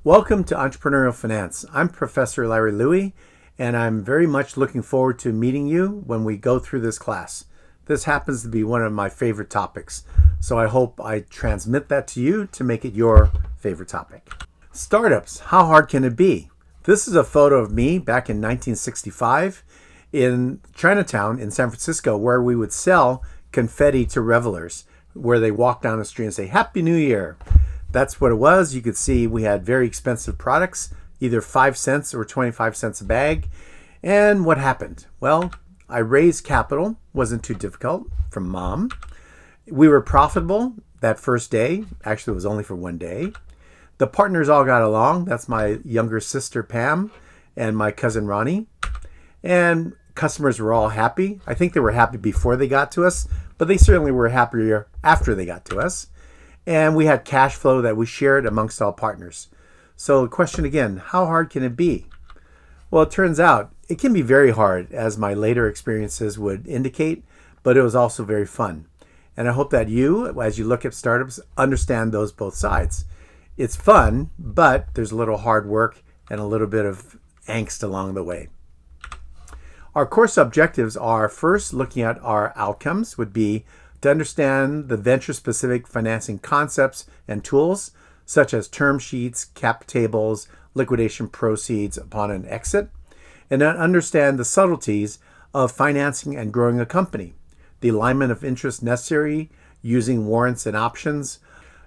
Welcome to Entrepreneurial Finance. I'm Professor Larry Louie, and I'm very much looking forward to meeting you when we go through this class. This happens to be one of my favorite topics, so I hope I transmit that to you to make it your favorite topic. Startups, how hard can it be? This is a photo of me back in 1965 in Chinatown in San Francisco, where we would sell confetti to revelers, where they walk down the street and say, Happy New Year. That's what it was. You could see we had very expensive products, either 5 cents or 25 cents a bag. And what happened? Well, I raised capital, wasn't too difficult, from mom. We were profitable that first day. Actually, it was only for one day. The partners all got along. That's my younger sister, Pam, and my cousin, Ronnie. And customers were all happy. I think they were happy before they got to us, but they certainly were happier after they got to us. And we had cash flow that we shared amongst all partners. So the question again, how hard can it be? Well, it turns out it can be very hard, as my later experiences would indicate, but it was also very fun. And I hope that you, as you look at startups, understand those both sides. It's fun, but there's a little hard work and a little bit of angst along the way. Our course objectives are, first, looking at our outcomes would be to understand the venture-specific financing concepts and tools, such as term sheets, cap tables, liquidation proceeds upon an exit, and then understand the subtleties of financing and growing a company, the alignment of interest necessary using warrants and options,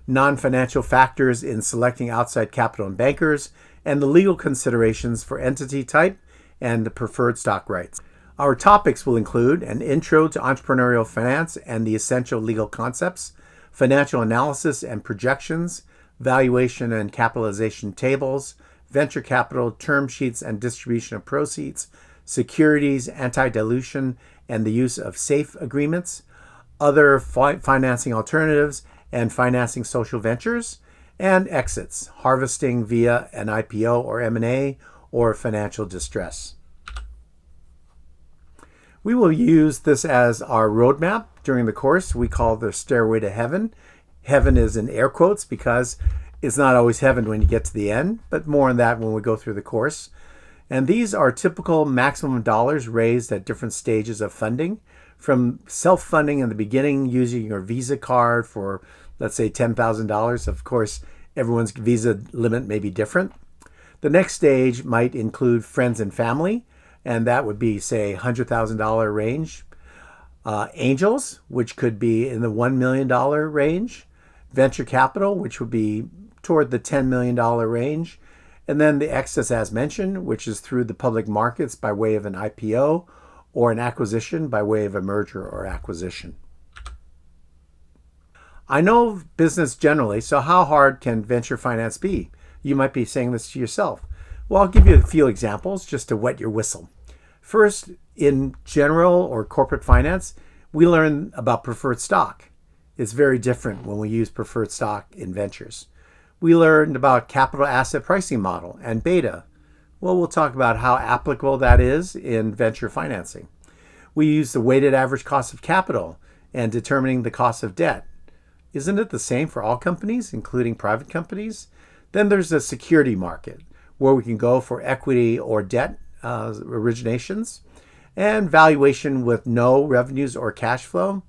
non-financial factors in selecting outside capital and bankers, and the legal considerations for entity type and the preferred stock rights. Our topics will include an intro to entrepreneurial finance and the essential legal concepts, financial analysis and projections, valuation and capitalization tables, venture capital, term sheets and distribution of proceeds, securities, anti-dilution, and the use of safe agreements, other financing alternatives, and financing social ventures, and exits, harvesting via an IPO or M&A or financial distress. We will use this as our roadmap during the course. We call the stairway to heaven. Heaven is in air quotes because it's not always heaven when you get to the end, but more on that when we go through the course. And these are typical maximum dollars raised at different stages of funding, from self-funding in the beginning using your Visa card for, let's say, $10,000. Of course, everyone's Visa limit may be different. The next stage might include friends and family, and that would be, say, $100,000 range. Angels, which could be in the $1 million range. Venture capital, which would be toward the $10 million range. And then the exits, as mentioned, which is through the public markets by way of an IPO or an acquisition by way of a merger or acquisition. I know business generally, so how hard can venture finance be? You might be saying this to yourself. Well, I'll give you a few examples just to wet your whistle. First, in general or corporate finance, we learn about preferred stock. It's very different when we use preferred stock in ventures. We learned about capital asset pricing model and beta. Well, we'll talk about how applicable that is in venture financing. We use the weighted average cost of capital and determining the cost of debt. Isn't it the same for all companies, including private companies? Then there's the security market, where we can go for equity or debt originations, and valuation with no revenues or cash flow.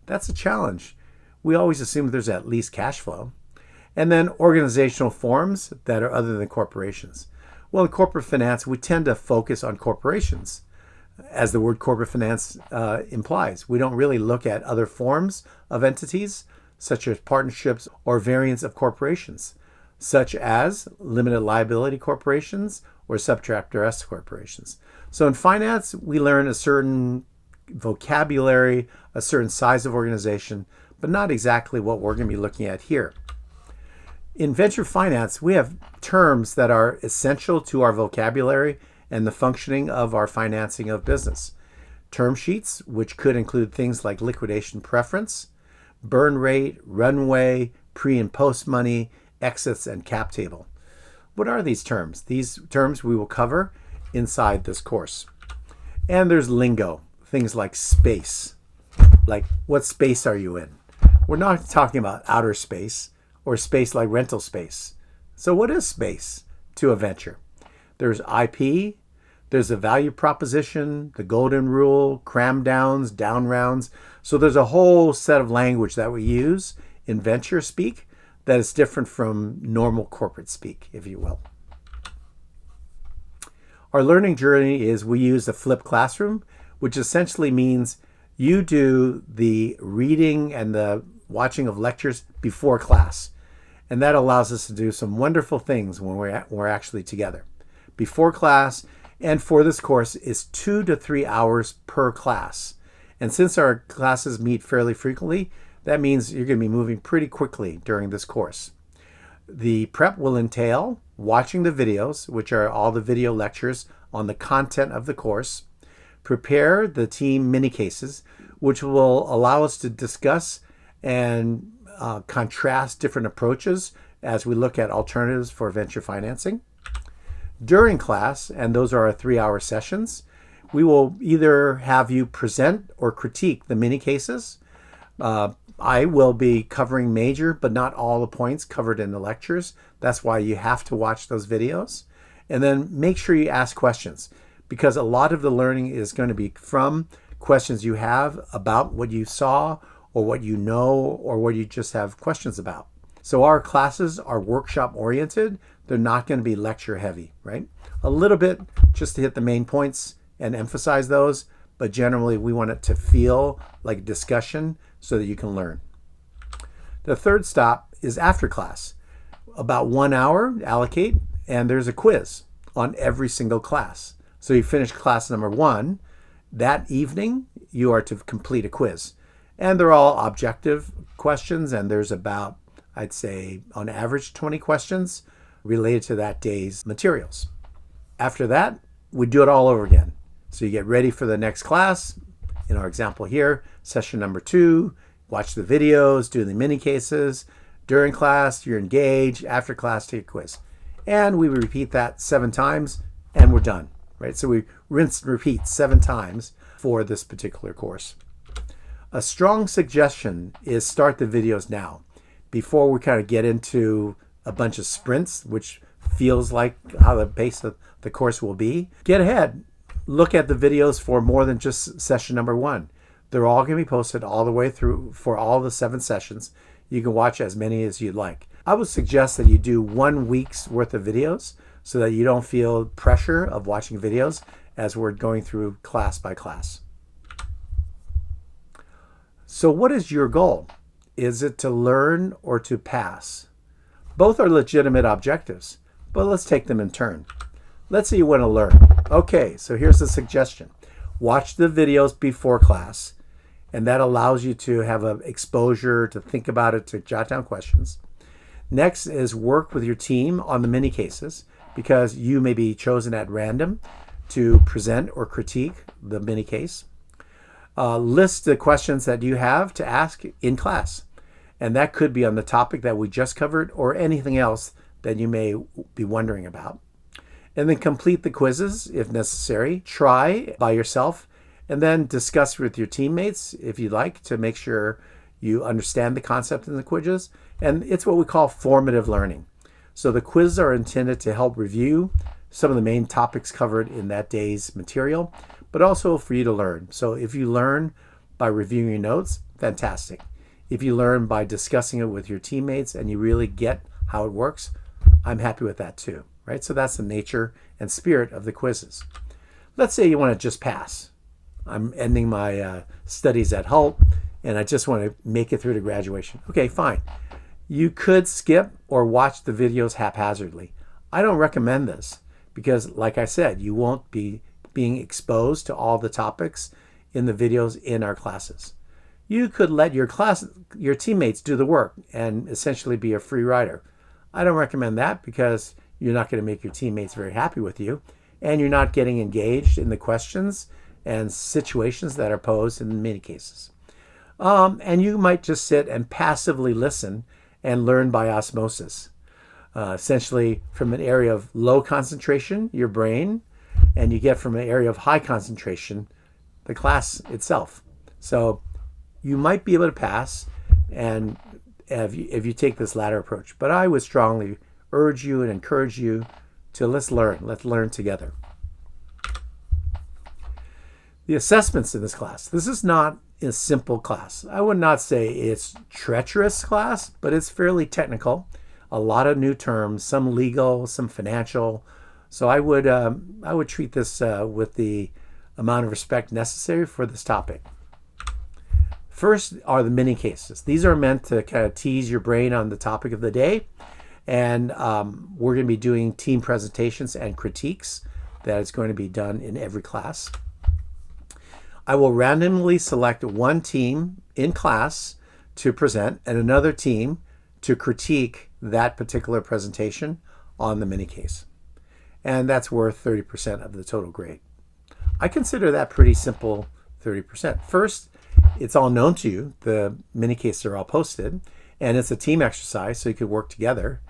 That's a challenge. We always assume there's at least cash flow. And then organizational forms that are other than corporations. Well, in corporate finance, we tend to focus on corporations, as the word corporate finance implies. We don't really look at other forms of entities, such as partnerships or variants of corporations, such as limited liability corporations or subchapter S corporations. So in finance, we learn a certain vocabulary, a certain size of organization, but not exactly what we're going to be looking at here. In venture finance, we have terms that are essential to our vocabulary and the functioning of our financing of business. Term sheets, which could include things like liquidation preference, burn rate, runway, pre and post money, exits, and cap table. What are these terms? These terms we will cover inside this course. And there's lingo, things like space. Like, what space are you in? We're not talking about outer space or space like rental space. So what is space to a venture? There's IP, there's a value proposition, the golden rule, cram downs, down rounds. So there's a whole set of language that we use in venture speak that is different from normal corporate speak, if you will. Our learning journey is we use a flipped classroom, which essentially means you do the reading and the watching of lectures before class. And that allows us to do some wonderful things when we're actually together. Before class, and for this course, is 2 to 3 hours per class. And since our classes meet fairly frequently, that means you're going to be moving pretty quickly during this course. The prep will entail watching the videos, which are all the video lectures on the content of the course, prepare the team mini cases, which will allow us to discuss and contrast different approaches as we look at alternatives for venture financing. During class, and those are our 3-hour sessions, we will either have you present or critique the mini cases. I will be covering major, but not all the points covered in the lectures. That's why you have to watch those videos. And then make sure you ask questions, because a lot of the learning is going to be from questions you have about what you saw or what you know or what you just have questions about. So our classes are workshop oriented. They're not going to be lecture heavy, right? A little bit just to hit the main points and emphasize those, but generally we want it to feel like a discussion so that you can learn. The third stop is after class. About 1 hour, allocate, and there's a quiz on every single class. So you finish class number 1. That evening, you are to complete a quiz. And they're all objective questions, and there's about, I'd say, on average, 20 questions related to that day's materials. After that, we do it all over again. So you get ready for the next class. In our example here, session number 2, watch the videos, do the mini cases. During class, you're engaged. After class, take a quiz. And we repeat that 7 times, and we're done, right? So we rinse and repeat 7 times for this particular course. A strong suggestion is start the videos now before we kind of get into a bunch of sprints, which feels like how the pace of the course will be. Get ahead. Look at the videos for more than just session number 1. They're all going to be posted all the way through for all the 7 sessions. You can watch as many as you'd like. I would suggest that you do 1 week's worth of videos so that you don't feel pressure of watching videos as we're going through class by class. So what is your goal? Is it to learn or to pass? Both are legitimate objectives, but let's take them in turn. Let's say you want to learn. Okay, so here's a suggestion. Watch the videos before class, and that allows you to have an exposure, to think about it, to jot down questions. Next is work with your team on the mini cases, because you may be chosen at random to present or critique the mini case. List the questions that you have to ask in class. And that could be on the topic that we just covered or anything else that you may be wondering about. And then complete the quizzes if necessary. Try by yourself and then discuss with your teammates if you'd like to make sure you understand the concept in the quizzes. And it's what we call formative learning. So the quizzes are intended to help review some of the main topics covered in that day's material, but also for you to learn. So if you learn by reviewing your notes, fantastic. If you learn by discussing it with your teammates and you really get how it works, I'm happy with that too, right? So that's the nature and spirit of the quizzes. Let's say you want to just pass. I'm ending my studies at Hult and I just want to make it through to graduation. Okay, fine. You could skip or watch the videos haphazardly. I don't recommend this because, like I said, you won't be being exposed to all the topics in the videos in our classes. You could let your teammates do the work and essentially be a free rider. I don't recommend that because you're not going to make your teammates very happy with you and you're not getting engaged in the questions and situations that are posed in many cases. And you might just sit and passively listen and learn by osmosis. Essentially from an area of low concentration, your brain, and you get from an area of high concentration, the class itself. So you might be able to pass and if you take this latter approach, but I would strongly urge you and encourage you to let's learn together. The assessments in this class. This is not a simple class. I would not say it's treacherous class, but it's fairly technical. A lot of new terms, some legal, some financial. So I would treat this with the amount of respect necessary for this topic. First are the mini cases. These are meant to kind of tease your brain on the topic of the day. And we're going to be doing team presentations and critiques. That is going to be done in every class. I will randomly select one team in class to present and another team to critique that particular presentation on the mini case. And that's worth 30% of the total grade. I consider that pretty simple, 30%. First, it's all known to you. The mini cases are all posted, and it's a team exercise, so you could work together.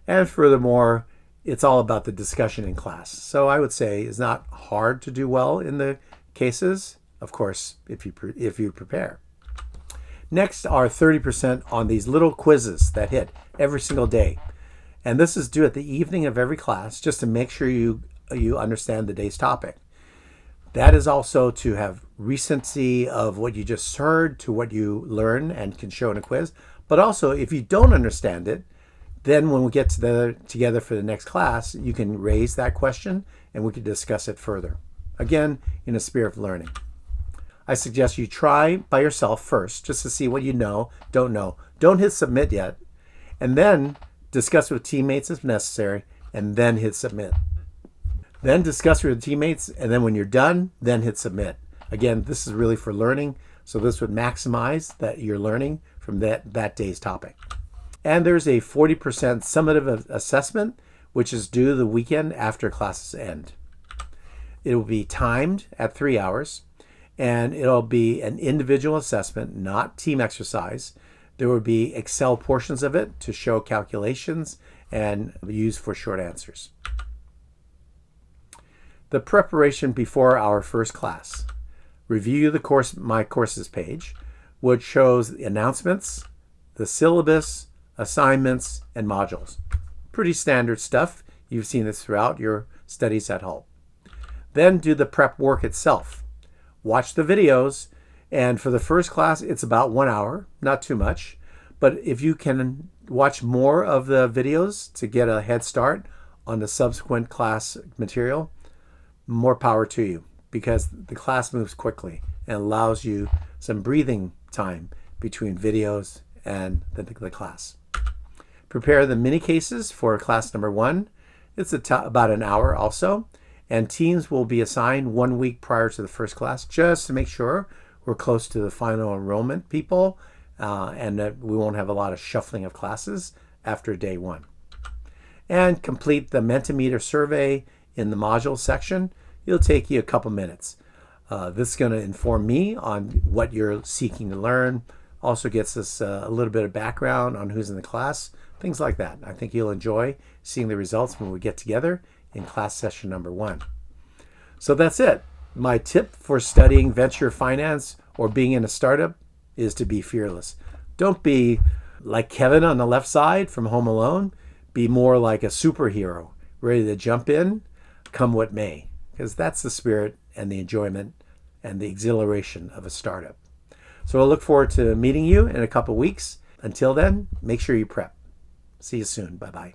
And furthermore, it's all about the discussion in class. So I would say it's not hard to do well in the cases, of course, if you prepare. Next are 30% on these little quizzes that hit every single day. And this is due at the evening of every class, just to make sure you understand the day's topic. That is also to have recency of what you just heard to what you learn and can show in a quiz. But also, if you don't understand it, then when we get together for the next class, you can raise that question and we can discuss it further. Again, in a spirit of learning. I suggest you try by yourself first, just to see what you know, don't know. Don't hit submit yet. And then discuss with teammates if necessary, and then hit submit. Then discuss with teammates, and then when you're done, then hit submit. Again, this is really for learning, so this would maximize that you're learning from that day's topic. And there's a 40% summative assessment, which is due the weekend after classes end. It will be timed at 3 hours, and it'll be an individual assessment, not team exercise. There will be Excel portions of it to show calculations and used for short answers. The preparation before our first class. Review the My Courses page, which shows the announcements, the syllabus, assignments, and modules. Pretty standard stuff. You've seen this throughout your studies at home. Then do the prep work itself. Watch the videos, and for the first class, it's about 1 hour, not too much. But if you can watch more of the videos to get a head start on the subsequent class material, more power to you, because the class moves quickly and allows you some breathing time between videos and the class. Prepare the mini cases for class number 1. It's about an hour also, and teams will be assigned 1 week prior to the first class, just to make sure we're close to the final enrollment people and that we won't have a lot of shuffling of classes after day 1. And complete the Mentimeter survey in the module section. It'll take you a couple minutes. This is going to inform me on what you're seeking to learn. Also gets us a little bit of background on who's in the class, things like that. I think you'll enjoy seeing the results when we get together in class session number 1. So that's it. My tip for studying venture finance or being in a startup is to be fearless. Don't be like Kevin on the left side from Home Alone. Be more like a superhero, ready to jump in, come what may, because that's the spirit and the enjoyment and the exhilaration of a startup. So I look forward to meeting you in a couple weeks. Until then, make sure you prep. See you soon. Bye-bye.